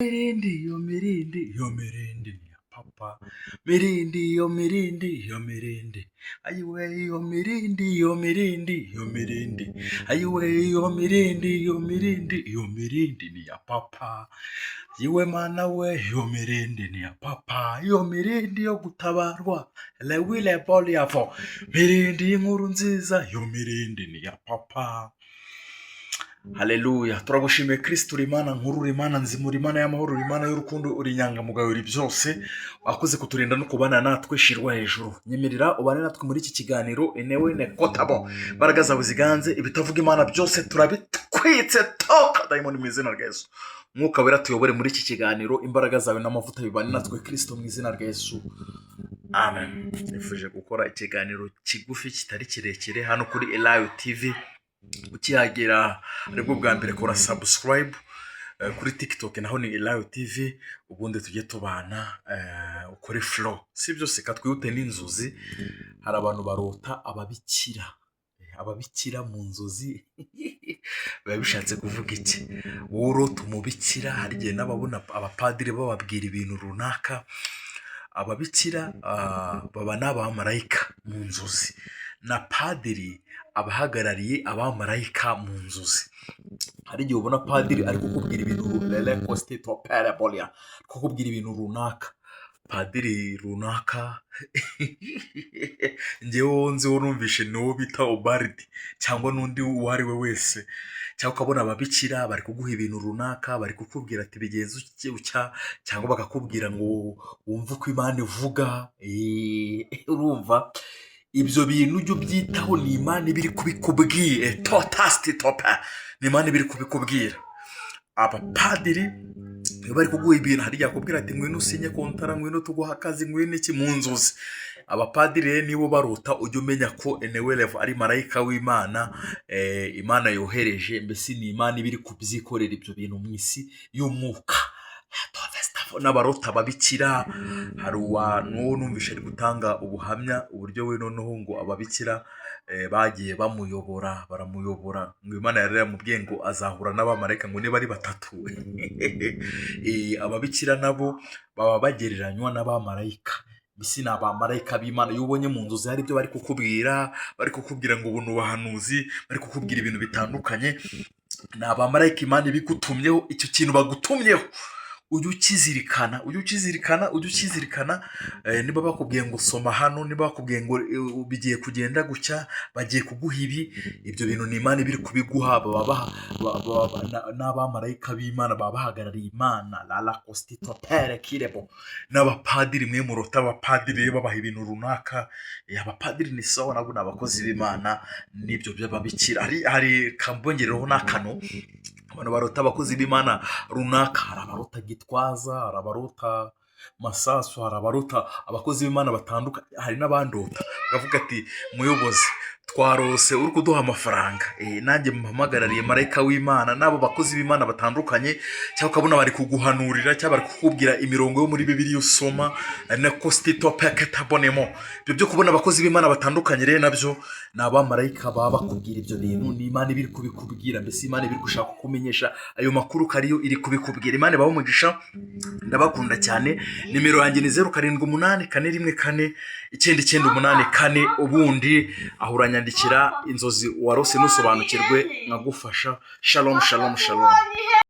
Mirindi, yo mirindi, yo mirindi, papa. Mirindi, yo mirindi, yo mirindi. Ayiwe, yo mirindi, yo mirindi, yo mirindi. Ayiwe, yo mirindi, yo mirindi, yo mirindi ni ya papa. Yiwe mana we, yo mirindi ni ya papa. Yo mirindi yo gutabarwa. Lewile poli yafo. Mirindi y'inkuru nziza, yo mirindi ni ya papa. Haleluya, turagushimiye Kristo, uri Imana nkuru, uri Imana nzima, uri Imana y'amahoro, uri Imana y'urukundo, uri inyangamugayo, uri byose. Wakoze kuturinda no kubana natwe, shirwa hejuru. Nyemerera ubane natwe muri iki kiganiro, enewe ne kotabo. Imbaraga zawe ziganze, ibitavuga Imana byose turabitwitse, toka dayimoni mu izina rya Yesu. Mwuka wera tuyobore muri iki kiganiro, imbaraga zawe n'amavuta bibane natwe Kristo mu izina rya Yesu. Amen. Nifuje gukora ikiganiro kigufi kitari kirekire hano kuri Elayo TV. Ukihagera aribwo bwa mbere kora subscribe kuri TikTok naho ni Elayo TV, ubundi tujye tubana ukore flow. Si byose katwihute n'inzozi. Hari abantu barota ababikira mu nzozi. Biba bishatse kuvuga iki? Urota umubikira, hari igihe n'ababona abapadiri bababwira ibintu runaka. Ababikira baba n'abamarayika mu nzozi, na padiri abahagarariye abamarayika mu nzozi. Hari igihe ubona padiri ari kukubwira ibintu kukubwira ibintu runaka, padiri runaka njyewe nzi wo numvishe niwo bita Obaridi cyangwa n'undi uwo ari we wese. Cyangwa ukabona ababikira bari kuguha ibintu runaka, bari kukubwira ati bigenze ucya, cyangwa bakakubwira ngo wumve uko Imana ivuga. Urumva ibyo bintu ujye ubyitaho, ni Imana ibiri kubikubwira. Ni Imana ibiri kubikubwira. Abapadiri bari kuguha ibintu, hari yakubwira ati ngwino usinye kontara, ngwino tuguha akazi, ngwino iki, mu nzozi. Abapadiri nibo barota, ujye umenya ko enewelevu ari marayika w'Imana, Imana yohereje. Mbese ni Imana ibiri kubyikorera ibyo bintu mu isi y'umwuka. N'abarota ababikira, hari uwo numvishe ari gutanga ubuhamya uburyo we noneho ngo ababikira bagiye baramuyobora ngo Imana yari yaramubwiye ngo azahura n'abamarayika ngo niba ari 3. Ababikira nabo baba bagereranywa n'abamarayika. Mbese ni abamarayika b'Imana. Iyo ubonye mu nzozi hari ibyo bari kukubwira ngo ubu ni ubuhanuzi, bari kukubwira ibintu bitandukanye, ni abamarayika Imana ibigutumyeho. Icyo kintu bagutumyeho ujye ukizirikana. Niba bakubwiye ngo soma hano, niba bakubwiye ngo bigiye kugenda gucya, bagiye kuguha ibyo bintu ni Imana ibiri kubiguha. N'abamarayika b'Imana baba bahagarariye Imana. N'abapadiri mwe murota abapadiri babaha ibintu runaka. Abapadiri ni sawa, nabo ni abakozi b'Imana. N'ibyo by'ababikira hari kambongereho n'akano. Abantu barota abakozi b'Imana runaka, hari abarota Gitwaza, hari abarota Masasu, hari abarota abakozi b'Imana batandukanye. Hari n'abandota bavuga ati muyobozi, twarose uri kuduha amafaranga, nanjye mpamagarariye marayika w'Imana. N'abo bakozi b'Imana batandukanye, cyangwa ukabona bari kuguhanurira cyangwa bari kukubwira imirongo yo muri Bibiliya usoma, na kostito paketabonemo. Ibyo byo kubona abakozi b'Imana batandukanye rero nabyo ni abamarayika baba bakubwira ibyo bintu. Ni Imana ibiri kubikubwira. Mbese Imana ibiri gushaka kukumenyesha ayo makuru kariyo iri kubikubwira. Imana ibaho umugisha, ndabakunda cyane. Nimero yanjye ni 0741419494. ubundi ahuranyandikira inzozi warose nusobanukirwe nkagufasha. Shalom.